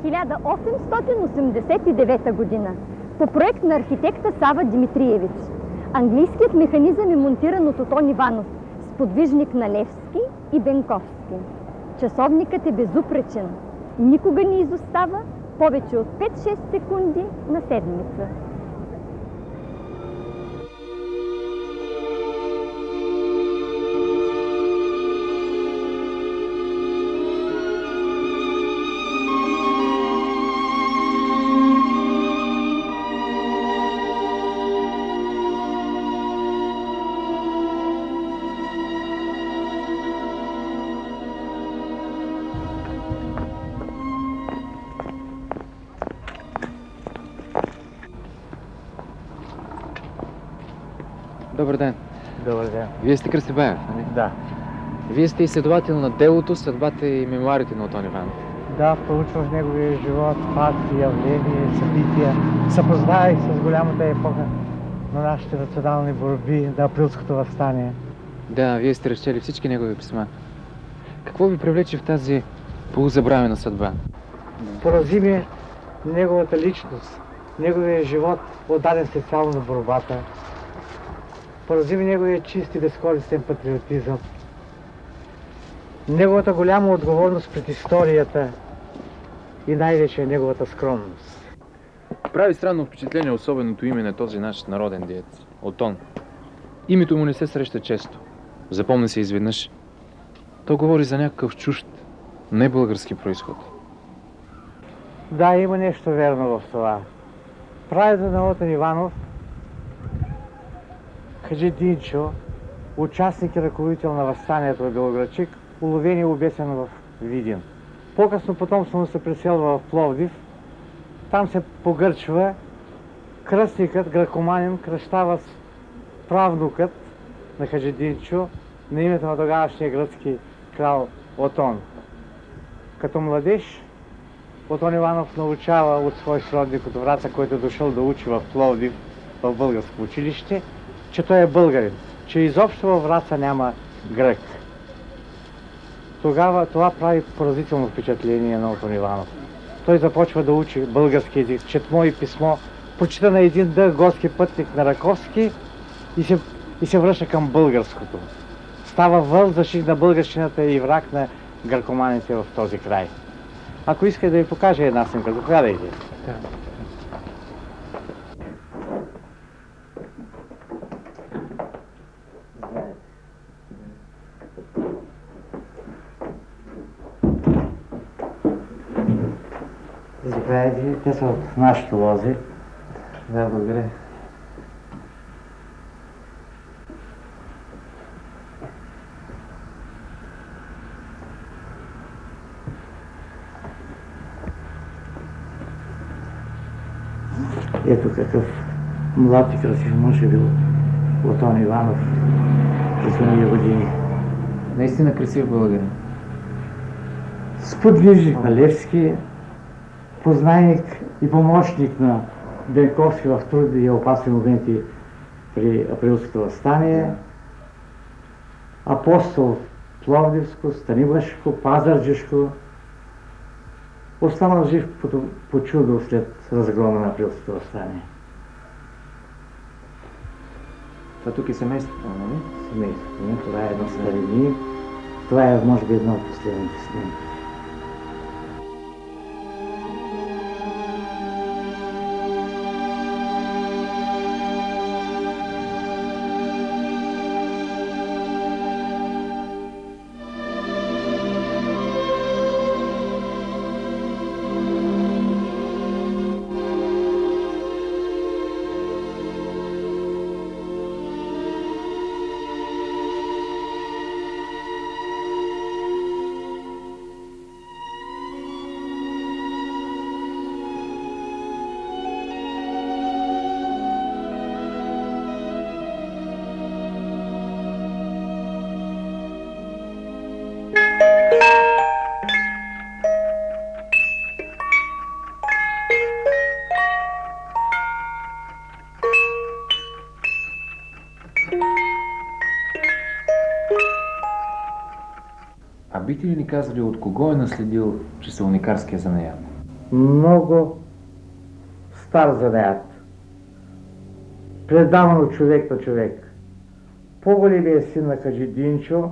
1889 година по проект на архитекта Сава Димитриевич. Английският механизъм е монтиран от Отон Иванов с подвижник на Левски и Бенковски. Часовникът е безупречен. Никога не изостава повече от 5-6 секунди на седмица. Добър ден. Добър ден. Вие сте Красибаев, нали? Да. Вие сте изследовател на делото, съдбата и мемуарите на Отон Иванов. Да, проучвах неговия живот, факти, явления, събития. Съпознавах с голямата епоха на нашите национални борби, на Априлското въстание. Да, вие сте разчели всички негови писма. Какво ви привлече в тази полузабравена съдба? Порази ме неговата личност, неговия живот, отдаден специално на борбата. Порази ме неговия чист и безкористен патриотизъм. Неговата голяма отговорност пред историята и най-вече неговата скромност. Прави странно впечатление особеното име на този наш народен деец – Отон. Името му не се среща често. Запомня се изведнъж. То говори за някакъв чужд, не български произход. Да, има нещо верно в това. Прадедът на Отон Иванов, Хаджи Динчо, участник и ръководител на въстанието в Белоградчик, уловен и обесен в Видин. По-късно потомство му се преселва в Пловдив. Там се погърчва. Кръстникът, гракоманин, кръщава с правнукът на Хаджи Динчо на името на тогавашния гръцки крал Отон. Като младеж, Отон Иванов научава от свой сродник от Враца, който е дошъл да учи в Пловдив, в българско училище, че той е българин, че изобщо във Враца няма грък. Тогава това прави поразително впечатление на Отон Иванов. Той започва да учи български език, четмо и писмо, прочита на един дълъг горски пътник на Раковски и се връща към българското. Става вън защит на българщината и враг на гракоманите в този край. Ако иска да ви покажа една снимка, заповядайте. Да. Заповядайте, те са от нашите лози. Да, благодаря. Ето какъв млад и красив мъж е бил Отон Иванов през уния години. Наистина красив българин. Сподвижник на Левски, познайник и помощник на Бенковски в трудни и опасни моменти при Априлското въстание, апостол в Пловдивско, Станибършко, Пазарджишко, останал жив по чудо след разгрома на Априлското въстание. Това тук е семейството, нали? Семейството. Това е едно старини. Това е, може би, едно от последните снимки. А бихте ли ни казали от кого е наследил часовникарския занаят? много стар занаят, предаван от човек на човек. По-големият син на Хаджи Динчо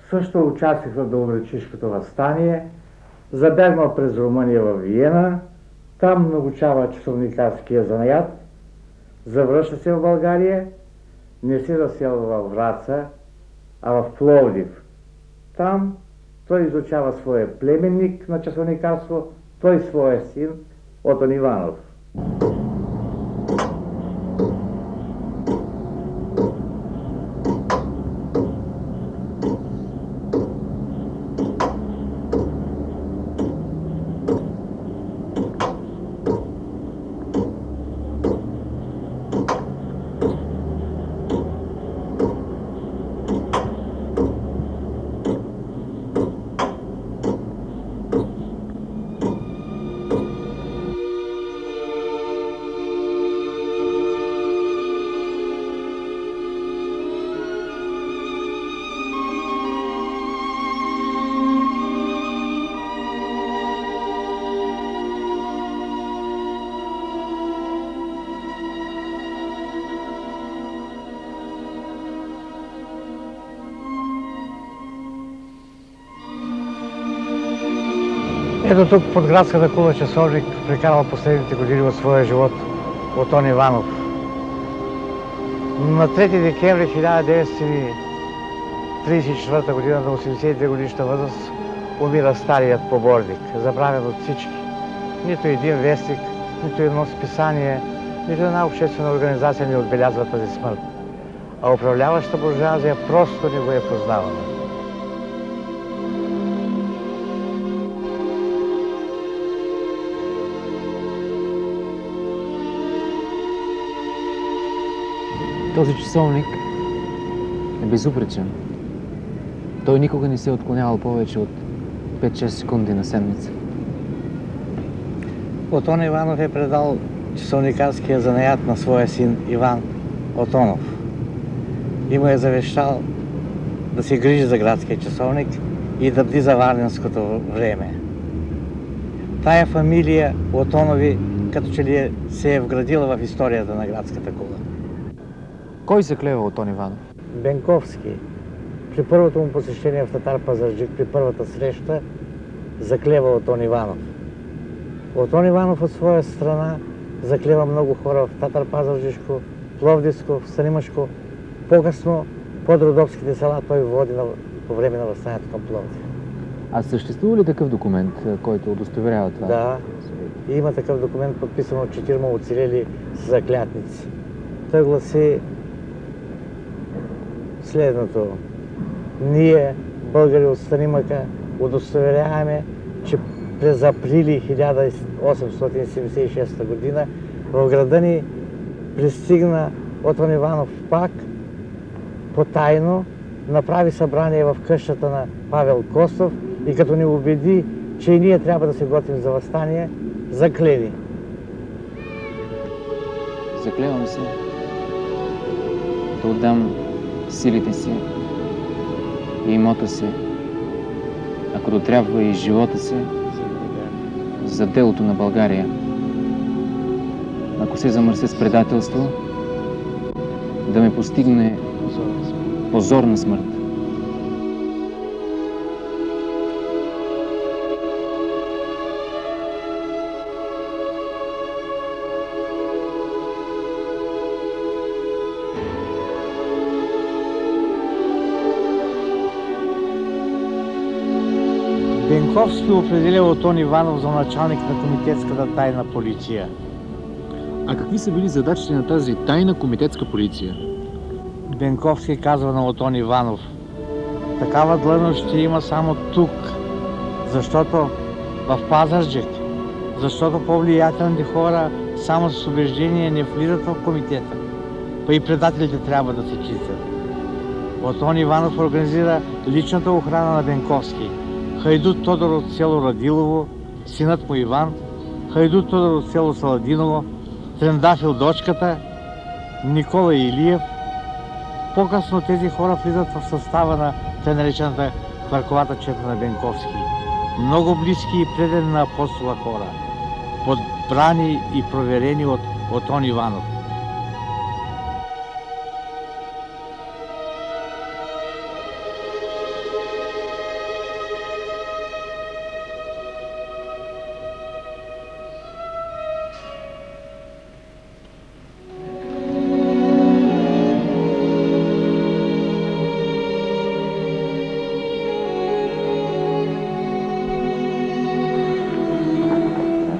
също участвах в Белоградчишкото въстание, забягнал през Румъния в Виена, там научава часовникарския занаят, завръща се в България, не се заселва във Враца, а в Пловдив. Там той изучава своя племенник на часовникарство, той своя син Отон Иванов. Ето тук под градската кула часовник прекарал последните години от своя живот Отон Иванов. На 3 декември 1934 година на 82 годишна възраст умира старият поборник, забравен от всички. Нито един вестник, нито едно списание, нито една обществена организация не отбелязва тази смърт. А управляващата буржуазия просто не го е познавала. Този часовник е безупречен. Той никога не се е отклонявал повече от 5-6 секунди на седмица. Отон Иванов е предал часовникарския занаят на своя син Иван Отонов. И му е завещал да се грижи за градския часовник и да бди за варненското време. Тая фамилия Отонови като че ли се е вградила в историята на градската кула. Кой заклева Отон Иванов? Бенковски. При първото му посещение в Татар Пазарджик, при първата среща, заклева Отон Иванов. Отон Иванов от своя страна заклева много хора в Татар Пазарджишко, Пловдивско, в Санимашко. По-късно подродопските села той води по време на въстанието към Пловдив. А съществува ли такъв документ, който удостоверява това? Да, има такъв документ, подписан от 4 оцелели заклятници. Той гласи следното. Ние, българи от Станимака, удостоверяваме, че през априли 1876 година в града ни пристигна Отон Иванов пак потайно, направи събрание в къщата на Павел Костов и като ни убеди, че и ние трябва да се готвим за въстание, заклени. Заклевам се да отдам силите си и имота си, ако да трябва и живота си, за делото на България. Ако се замърся с предателство, да ме постигне позорна смърт. Бенковски определя Отон Иванов за началник на комитетската тайна полиция. А какви са били задачите на тази тайна комитетска полиция? Бенковски казва на Отон Иванов: такава длъжност ще има само тук, защото в Пазарджик, защото по-влиятелните хора само с убеждение не влизат в комитета, па и предателите трябва да се чистят. Отон Иванов организира личната охрана на Бенковски. Хайдут Тодор от село Радилово, синът му Иван, Хайдут Тодор от село Саладиново, Трендафил дочката, Никола Илиев. По-късно тези хора влизат в състава на тъй наречената хвърковата чета на Бенковски. Много близки и предани на апостола хора. подбрани и проверени от Отон Иванов.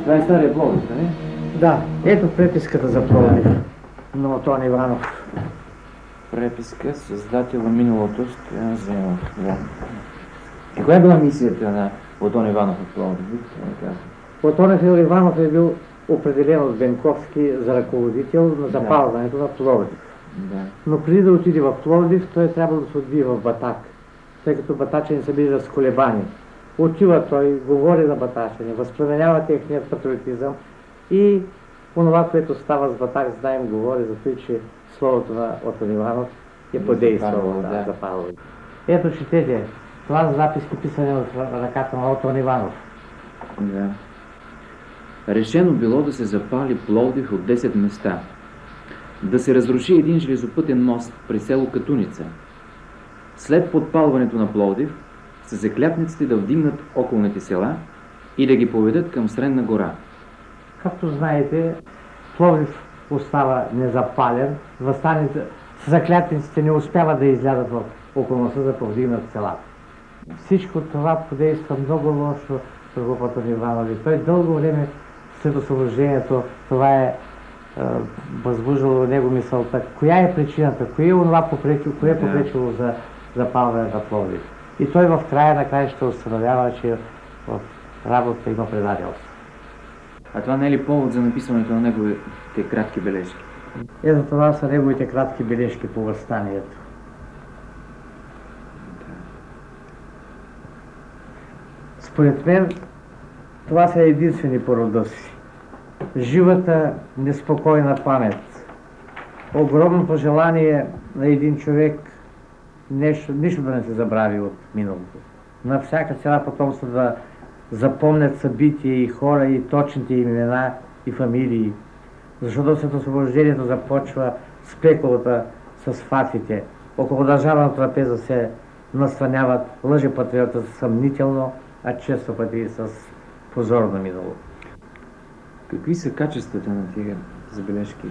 Това е стария Пловдив, нали? Да, ето преписката за Пловдив на Отон Иванов. Преписка, създател на миналото, Стоян Зенов. Да. И коя е била мисията на Отон Иванов в Пловдив? Отон Иванов е бил определен от Бенковски за ръководител на запалването на Пловдив. Да. Но преди да отиде в Пловдив, той трябва да се отбие в Батак, тъй като батачани са били разколебани. Отива той, говори на батачани, възпламенява техният патриотизъм и онова, което става с Батак, знаем, говори за това, че словото на Отон Иванов е подействало, запалвало. Ето четете, това записки писане от ръката на Отон Иванов. Да. Решено било да се запали Пловдив от 10 места. Да се разруши един железопътен мост при село Катуница. След подпалването на Пловдив, съзекляпниците да вдигнат околните села и да ги поведат към Средна гора. Както знаете, Пловдив остава незапален, съзеклятниците не успяват да излязат в околността да повдигнат селата. Всичко това подейства много лошо върху Отон Иванов. Той дълго време след освобождението това е възбуждало в него мисълта. Коя е причината? Кое е онова попречило за запалване на Пловдив? И той в края на края ще установява, че в работа има предателство. А това не е ли повод за написването на неговите кратки бележки? Ето това са неговите кратки бележки по въстанието. Според мен, това са единствени по рода си. Живата, неспокойна памет. Огромното желание на един човек нищо да не се забрави от миналото. На всяка цена потомство да запомнят събития и хора и точните имена и фамилии. Защото след освобождението започва спекулата с фактите. Около държавна трапеза се настаняват лъжепатриота съмнително, а често пъти с позорно минало. Какви са качествата на тия забележки?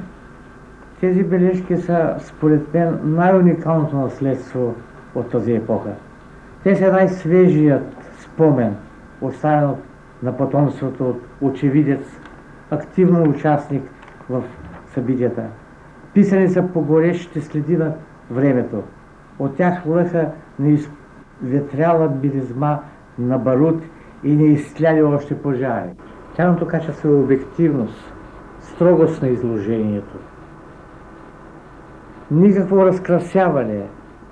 Тези бележки са, според мен, най-уникалното наследство от тази епоха. Те са най-свежият спомен, оставен на потомството от очевидец, активно участник в събитията. Писани са по горещите следи на времето. От тях лъха неизветряла белизма на барут и не изтляли още пожари. Тяхното качество е обективност, строгост на изложението. Никакво разкрасяване,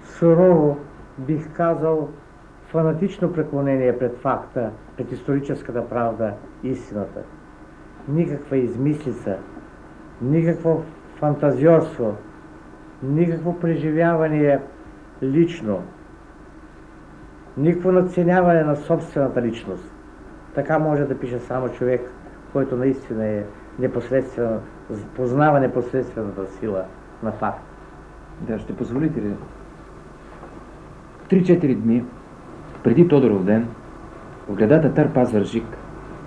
сурово, бих казал, фанатично преклонение пред факта, пред историческата правда, истината. Никаква измислица, никакво фантазиорство, никакво преживяване лично, никакво надценяване на собствената личност. Така може да пише само човек, който наистина е непосредствено, познава непосредствената сила на факт. Да, ще позволите ли? 3-4 дни преди Тодоров ден, в града Татар Пазарджик,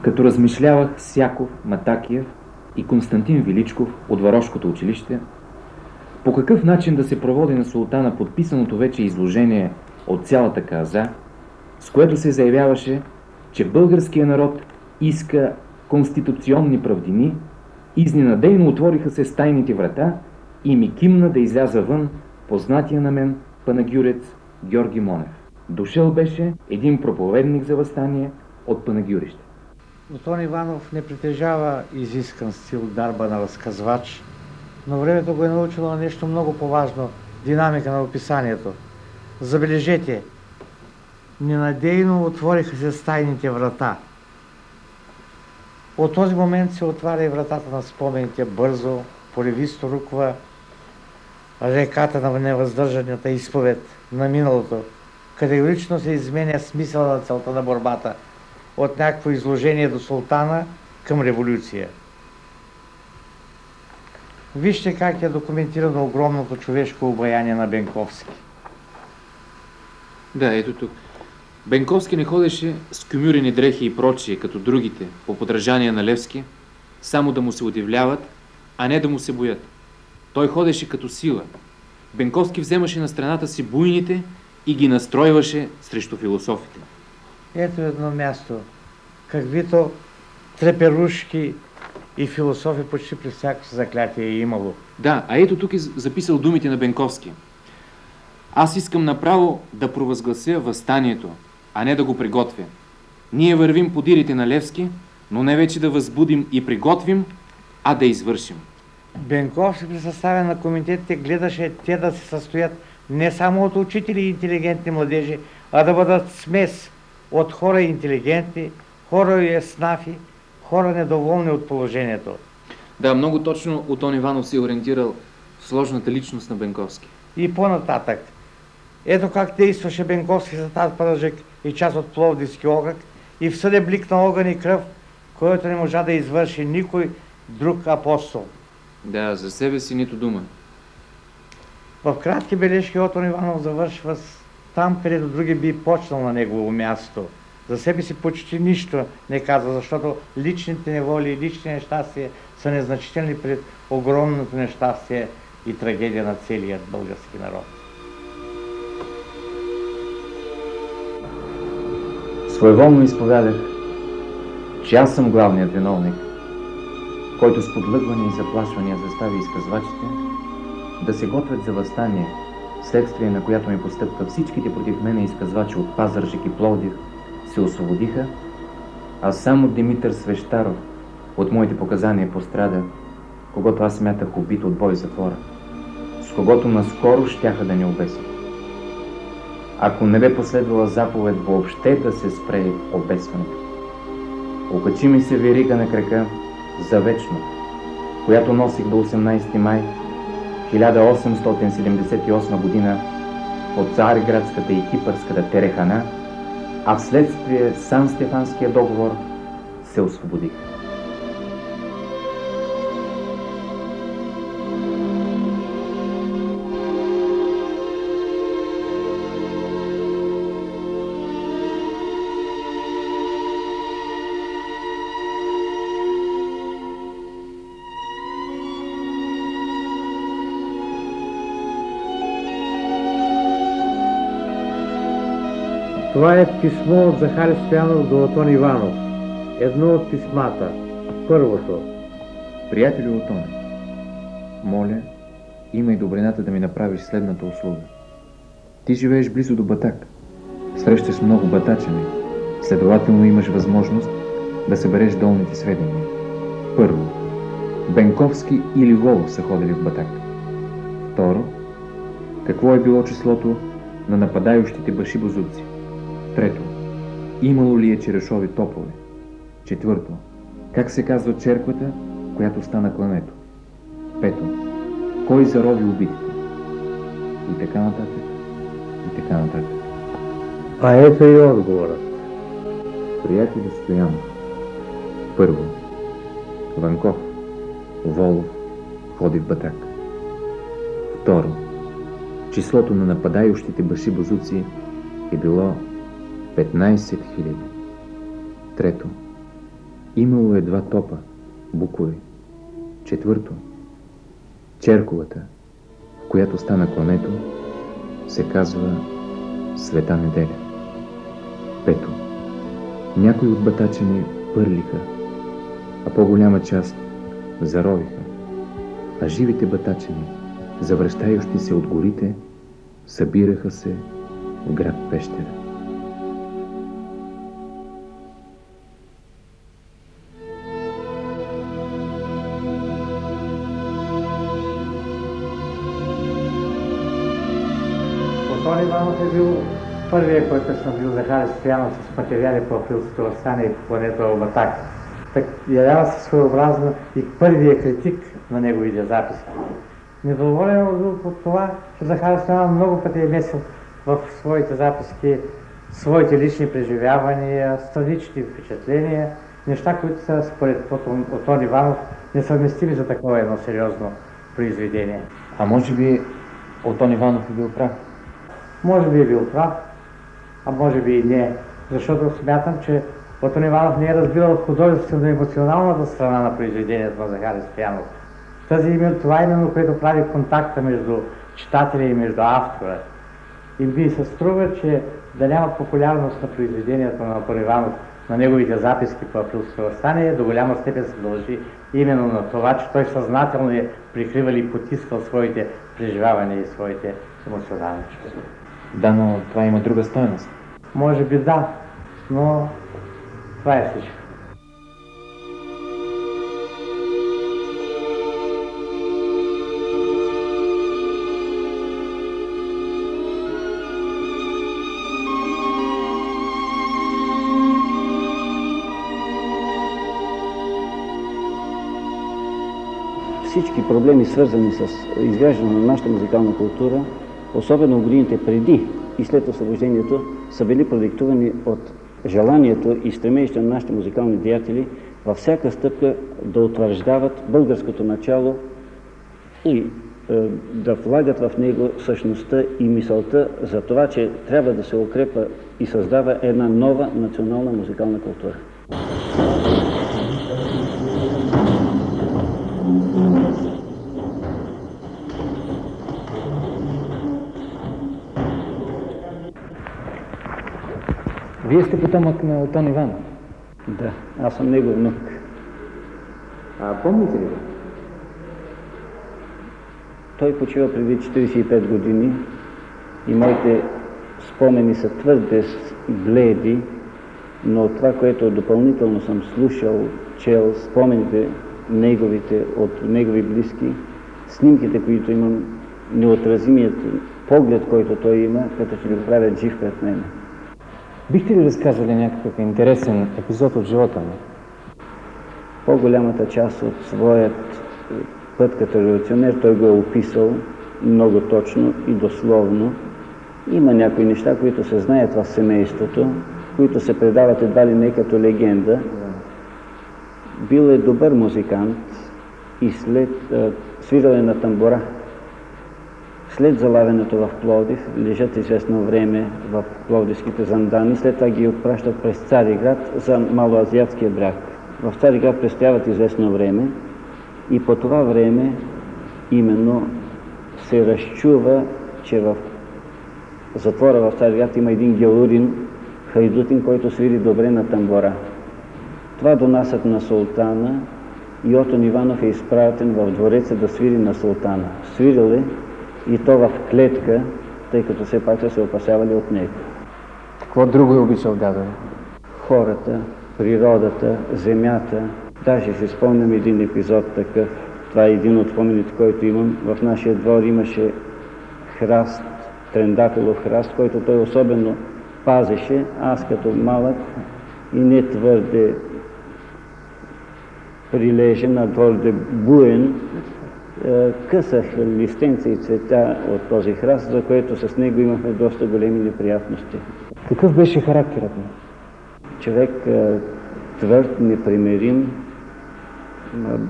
като размишлявах с Яков Матакиев и Константин Величков от Варошкото училище, по какъв начин да се проводи на султана подписаното вече изложение от цялата каза, с което се заявяваше, че българският народ иска конституционни правдини, изненадейно отвориха се стайните врата и ми кимна да изляза вън познатия на мен панагюрец Георги Монев. Дошъл беше един проповедник за въстание от Панагюрище. Отон Иванов не притежава изискан стил дарба на разказвач, но времето го е научило на нещо много по-важно – динамика на описанието. Забележете, ненадейно отвориха се стайните врата. От този момент се отваря и вратата на спомените бързо, поревисто руква реката на невъздържаната изповед на миналото. Категорично се изменя смисъла на целта на борбата. От някакво изложение до султана към революция. Вижте как е документирано огромното човешко обаяние на Бенковски. Да, ето тук. Бенковски не ходеше с кюмюрени дрехи и прочие, като другите, по подражание на Левски, само да му се удивляват, а не да му се боят. Той ходеше като сила. Бенковски вземаше на страната си буйните и ги настройваше срещу философите. Ето едно място, каквито треперушки и философи почти при всяко заклятие е имало. Да, а ето тук е записал думите на Бенковски. Аз искам направо да провъзглася въстанието, а не да го приготвя. Ние вървим подирите на Левски, но не вече да възбудим и приготвим, а да извършим. Бенковски при съставя на комитетите гледаше те да се състоят не само от учители и интелигентни младежи, а да бъдат смес от хора интелигентни, хора яснафи, хора недоволни от положението. Да, много точно Отон Иванов се ориентирал в сложната личност на Бенковски. И по-нататък. Ето как действаше Бенковски за тази Пазарджик и част от Пловдивски окръг и в съде блик на огън и кръв, който не можа да извърши никой друг апостол. Да, за себе си нито дума. В кратки бележки Отон Иванов завършва с там, където други би почнал на негово място. За себе си почти нищо не казва, защото личните неволи и лични нещастия са незначителни пред огромното нещастие и трагедия на целият български народ. Своеволно изповядах, че аз съм главният виновник, който с подлъгване и заплашвания застави изказвачите да се готвят за въстание, следствие на която ми постъпка всичките против мене изказвачи от Пазарджик и Пловдив се освободиха, а само Димитър Свещаров от моите показания пострада, когото аз смятах убит от бой в затвора, с когото наскоро щяха да ни обесят. Ако не бе последвала заповед въобще да се спре обесването. Окачи ми се верига на крака завечно, която носих до 18 май 1878 година от Цариградската и Кипърската Терехана, а вследствие Сан-Стефанския договор се освободих. Това е писмо от Захари Стоянов до Отон Иванов. Едно от писмата. Първото. Приятелю Отон, моля, имай добрината да ми направиш следната услуга. Ти живееш близо до Батак. Срещаш с много батачени. Следователно имаш възможност да събереш долните сведения. Първо, Бенковски или Волов са ходили в Батак. Второ, какво е било числото на нападающите башибозуци? Трето, имало ли е черешови топове? Четвърто, как се казва черквата, която стана клането? Пето, кой зарови убитите? И така нататък, и така нататък. А ето и отговорът. Приятели Стоянов. Първо, Ванков, Волов, ходи в Батак. Второ, числото на нападающите башибозуци е било 15 000. Трето, имало е 2 топа, букови. Четвърто, черковата, в която стана клането, се казва Света неделя. Пето, някои от батачени пърлиха, а по-голяма част заровиха, а живите батачени, завръщающи се от горите, събираха се в град Пещера. Отон Иванов е бил първият, който съм бил Захари Стоянов с материали по априлското въстание и по планета Батак. Так явява се своеобразно и първият критик на неговите записи. Недоволен от това, че Захари Стоянов много пъти е месил в своите записки своите лични преживявания, странични впечатления неща, които са според Отон Иванов несъвместими за такова едно сериозно произведение. А може би Отон Иванов е бил прав? Може би е бил прав, а може би и не, защото смятам, че Отон Иванов не е разбирал художествено-емоционалната страна на произведението на Захари Стоянов. Това именно, което прави контакта между читателя и между автора. И ми се струва, че да няма популярност на произведението на Отон Иванов, на неговите записки по Априлското въстание, до голяма степен се дължи именно на това, че той съзнателно е прикривал и потискал своите преживявания и своите емоционални чувства. Да, но това има друга стойност. Може би да, но това е всичко. Всички проблеми, свързани с изграждане на нашата музикална култура, особено в годините преди и след освобождението, са били продиктувани от желанието и стремежите на нашите музикални деятели във всяка стъпка да утвърждават българското начало и да влагат в него същността и мисълта за това, че трябва да се укрепва и създава една нова национална музикална култура. Вие сте потомък на Отон Иванов? Да, аз съм негов внук. Помните ли? Той почива преди 45 години и моите спомени са твърде бледи, но това, което допълнително съм слушал, чел, спомените неговите от негови близки, снимките, които имам, неотразимият поглед, който той има, като че го правят жив пред мен. Бихте ли разказали някакъв интересен епизод от живота ми? По-голямата част от своят път като революционер той го е описал много точно и дословно. Има някои неща, които се знаят в семейството, които се предават едва ли не като легенда. Бил е добър музикант и след свиране на тамбура. След залавянето в Пловдив, лежат известно време в пловдивските зандани, след това ги отпращат през Цариград за Малоазиатския бряг. В Цариград престояват известно време и по това време именно се разчува, че в затвора в Цариград има един гелурин, хайдутин, който свири добре на тамбура. Това донасят на султана и Отон Иванов е изпратен в двореца да свири на султана. Свирил е и то в клетка, тъй като все пак са се опасявали от него. Какво друго е обичал дядо? Хората, природата, земята. Даже си спомням един епизод такъв. Това е един от спомените, който имам. В нашия двор имаше храст, трендафилов храст, който той особено пазеше. Аз като малък и не твърде прилежен, а твърде буен, късах листенца и цвета от този храст, за което с него имахме доста големи неприятности. Какъв беше характерът му? Човек твърд, непримирим,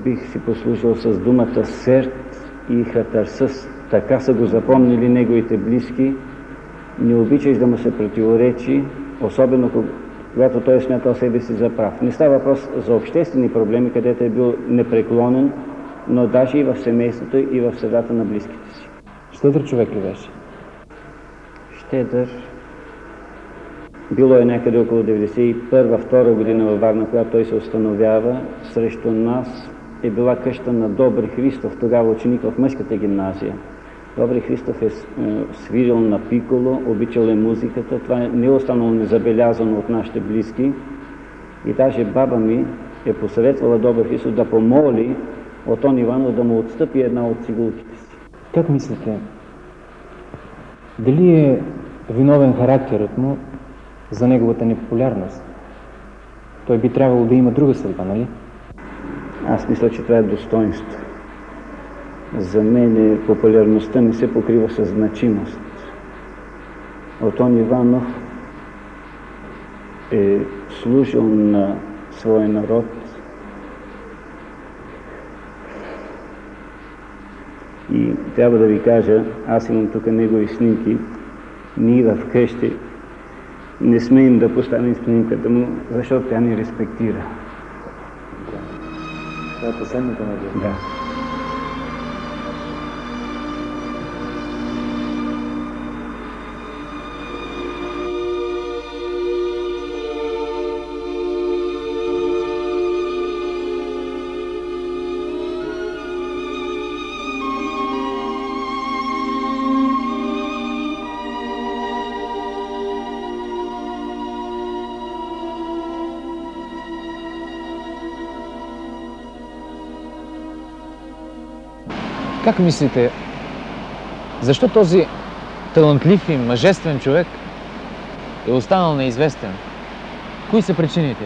бих си послужил с думата серд и хатърсъс. Така са го запомнили неговите близки. Не обичаш да му се противоречи, особено когато той е смятал себе си за прав. Не става въпрос за обществени проблеми, където е бил непреклонен, но даже и в семейството и в средата на близките си. Щедър човек ли беше? Щедър. Било е някъде около 91-2 година във Варна, когато той се установява. Срещу нас е била къща на Добри Христов, тогава ученик в мъжката гимназия. Добри Христов е свирил на пиколо, обичал е музиката. Това не е останало незабелязано от нашите близки. И даже баба ми е посъветвала Добри Христов да помоли Отон Иванов да му отстъпи една от цигулките си. Как мислите? Дали е виновен характерът му за неговата непопулярност? Той би трябвало да има друга съдба, нали? Аз мисля, че това е достоинство. За мен популярността не се покрива със значимост. Отон Иванов е служил на своя народ. И трябва да ви кажа, аз имам тук негови снимки, ние в къщи не смеем да поставим снимката му, защото тя ни респектира. Това е последната надежда. Да. Как мислите, защо този талантлив и мъжествен човек е останал неизвестен? Кои са причините?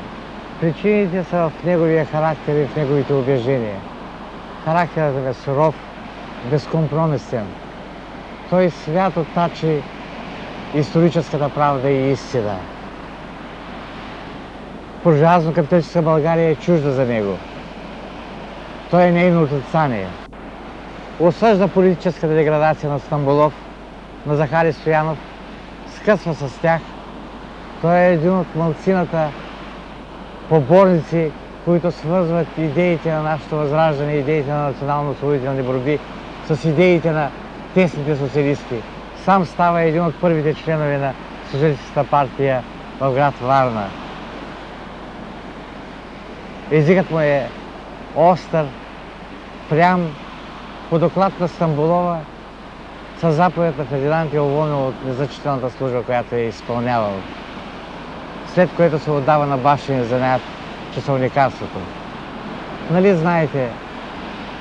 Причините са в неговия характер и в неговите убеждения. Характерът е суров, безкомпромисен. Той свято тачи историческата правда и истина. Буржуазно капиталистическа България е чужда за него. Той е нейно отрицание. Осъжда политическата деградация на Стамболов, на Захари Стоянов, скъсва с тях. Той е един от малцината поборници, които свързват идеите на нашето възраждане, идеите на национално-освободителни борби с идеите на тесните социалисти. Сам става един от първите членове на Социалистическата партия в град Варна. Езикът му е остър, прям. По доклад на Стамболова, със заповед на Фердинанд е уволнил от незначителната служба, която е изпълнявал, след което се отдава на бащиния занаят часовникарството. Нали знаете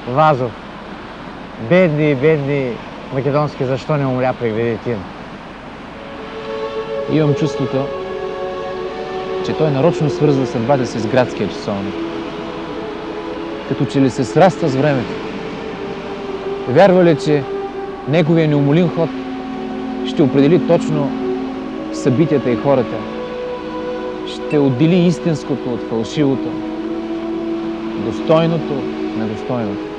Вазов, бедни македонски, защо не умря при Гредетин? Имам чувството, че той нарочно свързва съдбата си с градския часовник. Като че ли се сраства с времето. Вярва ли, че неговия неумолим ход ще определи точно събитията и хората? Ще отдели истинското от фалшивото, достойното от недостойното.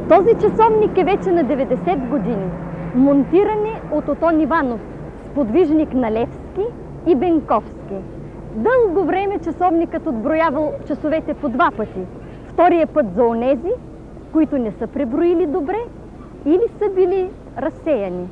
Този часовник е вече на 90 години. Монтиране от Отон Иванов, сподвижник на Левски и Бенковски. Дълго време часовникът отброявал часовете по два пъти. Втория път за онези, които не са преброили добре или са били разсеяни.